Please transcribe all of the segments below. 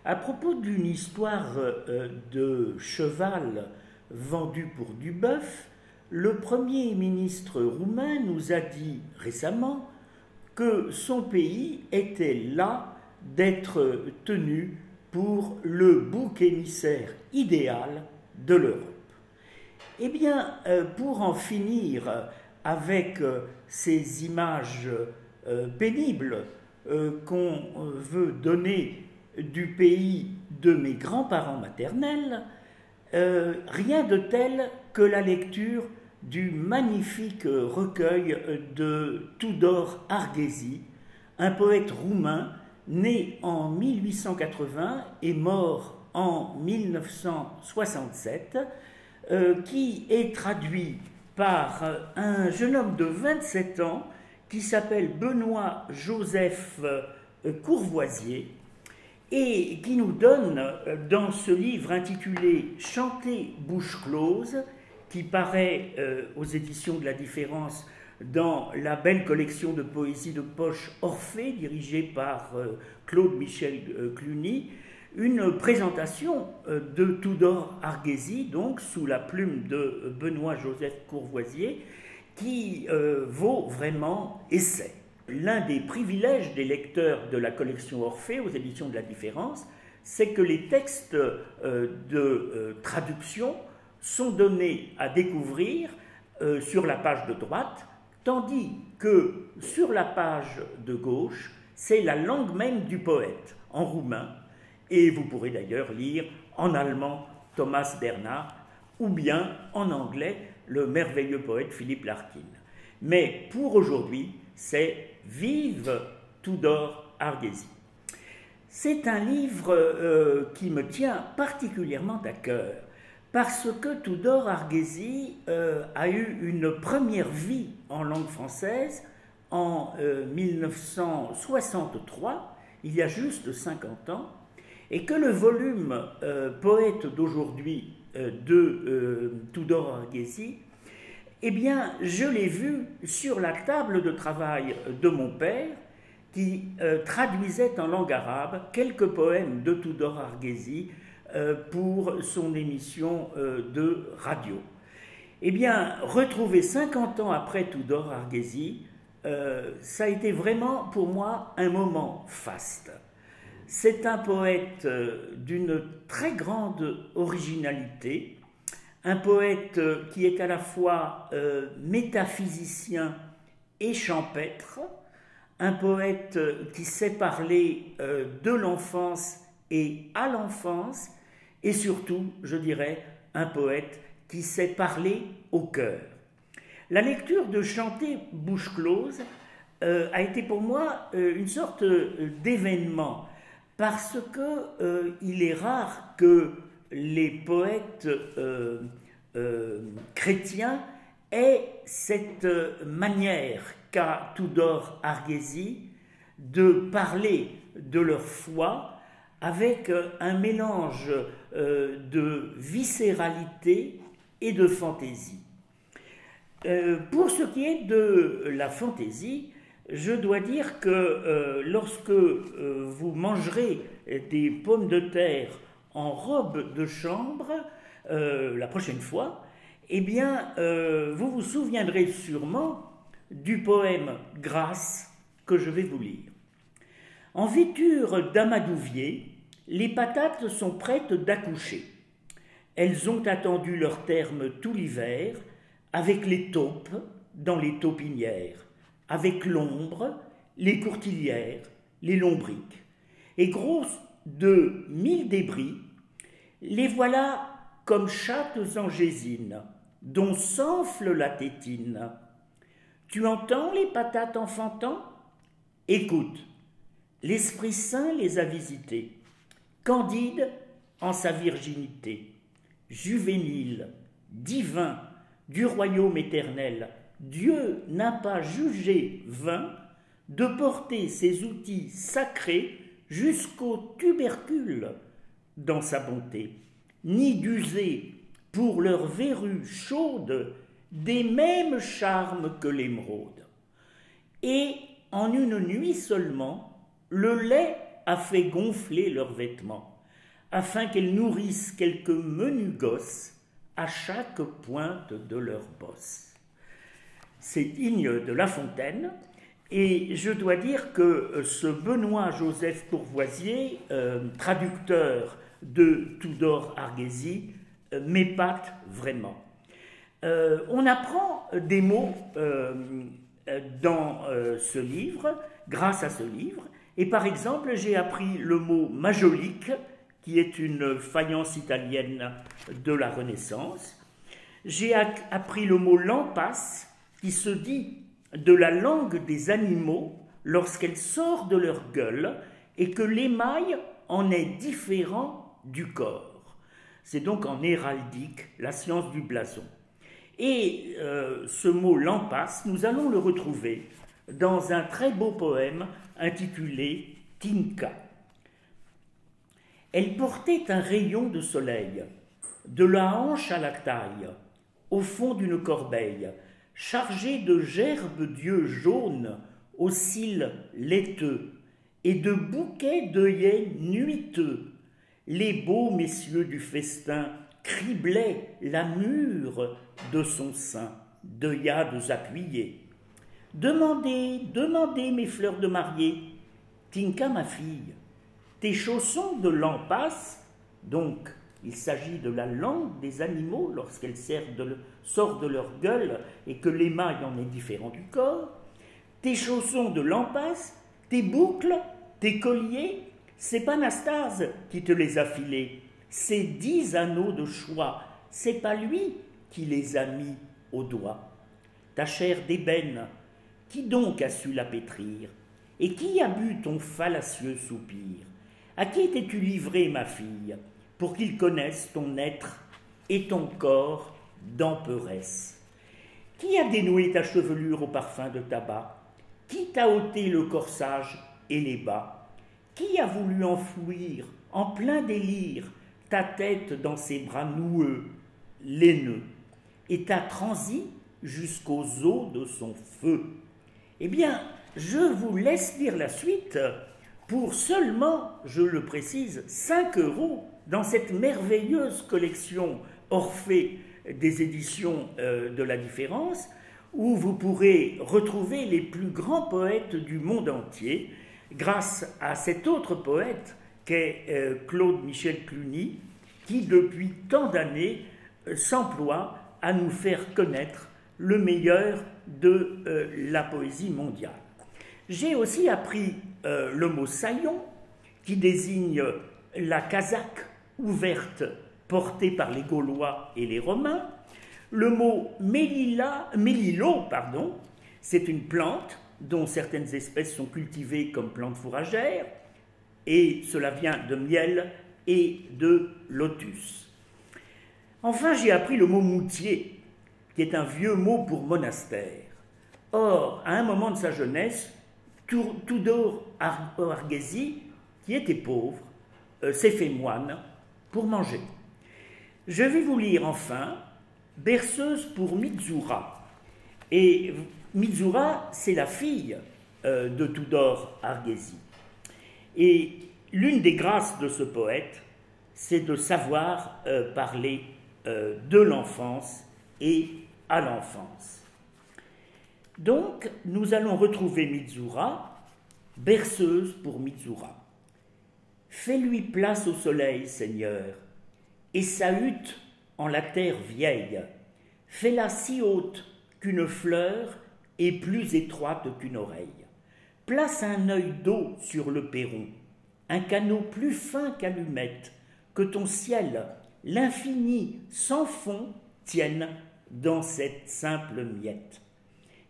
à propos d'une histoire de cheval vendu pour du bœuf. Le Premier ministre roumain nous a dit récemment que son pays était las d'être tenu pour le bouc émissaire idéal de l'Europe. Eh bien, pour en finir avec ces images pénibles qu'on veut donner du pays de mes grands-parents maternels, rien de tel que la lecture du magnifique recueil de Tudor Arghezi, un poète roumain né en 1880 et mort en 1967, qui est traduit par un jeune homme de 27 ans qui s'appelle Benoît-Joseph Courvoisier et qui nous donne dans ce livre intitulé « Chanter bouche close », qui paraît aux éditions de la Différence dans la belle collection de poésie de poche Orphée, dirigée par Claude Michel Cluny, une présentation de Tudor Arghezi, donc sous la plume de Benoît-Joseph Courvoisier, qui vaut vraiment essai. L'un des privilèges des lecteurs de la collection Orphée aux éditions de la Différence, c'est que les textes de traduction sont donnés à découvrir sur la page de droite, tandis que sur la page de gauche, c'est la langue même du poète, en roumain, et vous pourrez d'ailleurs lire en allemand Thomas Bernhard, ou bien en anglais le merveilleux poète Philippe Larkin. Mais pour aujourd'hui, c'est Vive Tudor Arghezi. C'est un livre qui me tient particulièrement à cœur, parce que Tudor Arghezi a eu une première vie en langue française en 1963, il y a juste 50 ans, et que le volume poète d'aujourd'hui de Tudor Arghezi, eh bien, je l'ai vu sur la table de travail de mon père, qui traduisait en langue arabe quelques poèmes de Tudor Arghezi pour son émission de radio. Eh bien, retrouver 50 ans après Tudor Arghezi, ça a été vraiment pour moi un moment faste. C'est un poète d'une très grande originalité, un poète qui est à la fois métaphysicien et champêtre, un poète qui sait parler de l'enfance et à l'enfance, et surtout, je dirais, un poète qui sait parler au cœur. La lecture de Chanter bouche close a été pour moi une sorte d'événement, parce qu'il est rare que les poètes chrétiens aient cette manière qu'a Tudor Arghezi de parler de leur foi avec un mélange de viscéralité et de fantaisie. Pour ce qui est de la fantaisie, je dois dire que lorsque vous mangerez des pommes de terre en robe de chambre, la prochaine fois, eh bien, vous vous souviendrez sûrement du poème « Grâce » que je vais vous lire. En vêture d'amadouvier, les patates sont prêtes d'accoucher. Elles ont attendu leur terme tout l'hiver, avec les taupes dans les taupinières, avec l'ombre, les courtilières, les lombriques. Et grosses de 1000 débris, les voilà comme chattes angésines, dont s'enfle la tétine. Tu entends les patates enfantant? Écoute, l'Esprit Saint les a visitées, Candide en sa virginité, juvénile, divin, du royaume éternel, Dieu n'a pas jugé vain de porter ses outils sacrés jusqu'au tubercule dans sa bonté, ni d'user pour leurs verrues chaudes des mêmes charmes que l'émeraude. Et en une nuit seulement, le lait a fait gonfler leurs vêtements, afin qu'elles nourrissent quelques menus gosses à chaque pointe de leur bosse. C'est digne de La Fontaine, et je dois dire que ce Benoît-Joseph Courvoisier, traducteur de Tudor Arguezy, m'épate vraiment. On apprend des mots dans ce livre, grâce à ce livre, et par exemple, j'ai appris le mot majolique, qui est une faïence italienne de la Renaissance. J'ai appris le mot lampasse, qui se dit de la langue des animaux lorsqu'elle sort de leur gueule et que l'émail en est différent du corps. C'est donc en héraldique, la science du blason. Et ce mot lampasse, nous allons le retrouver dans un très beau poème intitulé Tinka. Elle portait un rayon de soleil, de la hanche à la taille, au fond d'une corbeille, chargée de gerbes d'yeux jaunes aux cils laiteux et de bouquets d'œillets nuiteux. Les beaux messieurs du festin criblaient la mûre de son sein, d'œillades appuyées. « Demandez, demandez, mes fleurs de mariée, Tinka, ma fille, tes chaussons de lampasse, donc il s'agit de la langue des animaux lorsqu'elle sort de leur gueule et que l'émail en est différent du corps, tes chaussons de lampasse, tes boucles, tes colliers, c'est pas Anastase qui te les a filés, c'est 10 anneaux de choix, c'est pas lui qui les a mis au doigt. Ta chair d'ébène, qui donc a su la pétrir, et qui a bu ton fallacieux soupir? À qui t'es-tu livrée, ma fille, pour qu'ils connaissent ton être et ton corps d'emperesse? Qui a dénoué ta chevelure au parfum de tabac? Qui t'a ôté le corsage et les bas? Qui a voulu enfouir, en plein délire, ta tête dans ses bras noueux, laineux, et t'a transi jusqu'aux os de son feu? Eh bien, je vous laisse lire la suite pour seulement, je le précise, 5 € dans cette merveilleuse collection Orphée des éditions de la Différence, où vous pourrez retrouver les plus grands poètes du monde entier, grâce à cet autre poète qu'est Claude Michel Cluny, qui depuis tant d'années s'emploie à nous faire connaître le meilleur de la poésie mondiale. J'ai aussi appris le mot saillon, qui désigne la casaque ouverte portée par les Gaulois et les Romains. Le mot mélilo, c'est une plante dont certaines espèces sont cultivées comme plantes fourragères, et cela vient de miel et de lotus. Enfin, j'ai appris le mot moutier, qui est un vieux mot pour monastère. Or, à un moment de sa jeunesse, Tudor Arguezy, qui était pauvre, s'est fait moine pour manger. Je vais vous lire enfin Berceuse pour Mizura. Et Mizura, c'est la fille de Tudor Arguezy. Et l'une des grâces de ce poète, c'est de savoir parler de l'enfance et à l'enfance. Donc, nous allons retrouver Mizura, berceuse pour Mizura. Fais-lui place au soleil, Seigneur, et sa hutte en la terre vieille. Fais-la si haute qu'une fleur est plus étroite qu'une oreille. Place un œil d'eau sur le perron, un canot plus fin qu'allumette, que ton ciel, l'infini sans fond, tienne dans cette simple miette.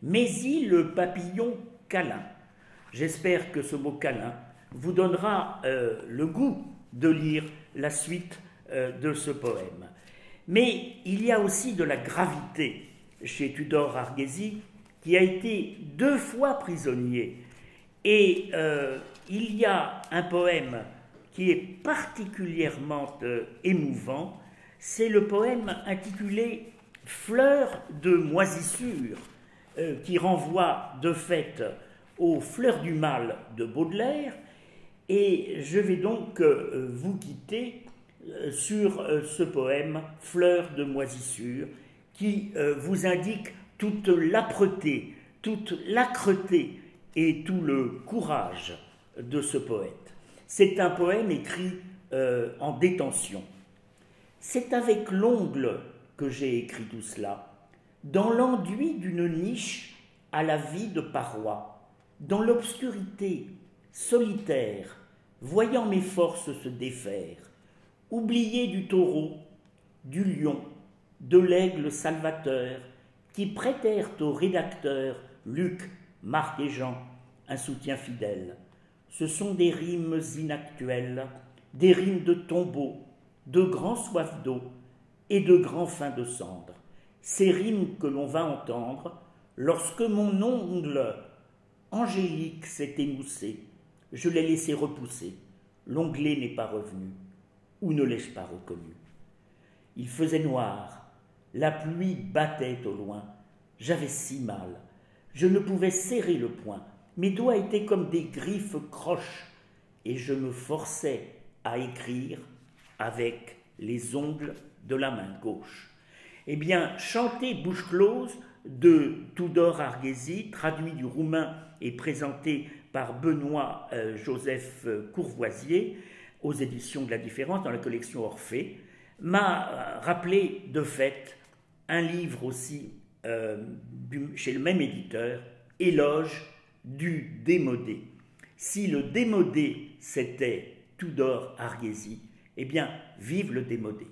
Mets-y le papillon câlin. J'espère que ce mot câlin vous donnera le goût de lire la suite de ce poème. Mais il y a aussi de la gravité chez Tudor Arguezy, qui a été 2 fois prisonnier. Et il y a un poème qui est particulièrement émouvant, c'est le poème intitulé « Fleurs de moisissure », qui renvoie de fait aux Fleurs du mal de Baudelaire, Et je vais donc vous quitter sur ce poème « Fleurs de moisissure » qui vous indique toute l'âpreté, toute l'âcreté et tout le courage de ce poète. C'est un poème écrit en détention. C'est avec l'ongle que j'ai écrit tout cela, dans l'enduit d'une niche à la vide paroi, dans l'obscurité, solitaire, voyant mes forces se défaire, oublié du taureau, du lion, de l'aigle salvateur, qui prêtèrent au rédacteur Luc, Marc et Jean un soutien fidèle. Ce sont des rimes inactuelles, des rimes de tombeau, de grands soifs d'eau et de grands fins de cendre. Ces rimes que l'on va entendre lorsque mon ongle angélique s'est émoussé. Je l'ai laissé repousser, l'onglet n'est pas revenu, ou ne l'ai-je pas reconnu? Il faisait noir, la pluie battait au loin, j'avais si mal, je ne pouvais serrer le poing, mes doigts étaient comme des griffes croches, et je me forçais à écrire avec les ongles de la main gauche. Eh bien, chanter bouche close de Tudor Arghezi, traduit du roumain et présenté par Benoît Joseph Courvoisier aux éditions de la Différence dans la collection Orphée, m'a rappelé de fait un livre aussi chez le même éditeur, Éloge du démodé. Si le démodé c'était Tudor Arghezi, eh bien, vive le démodé.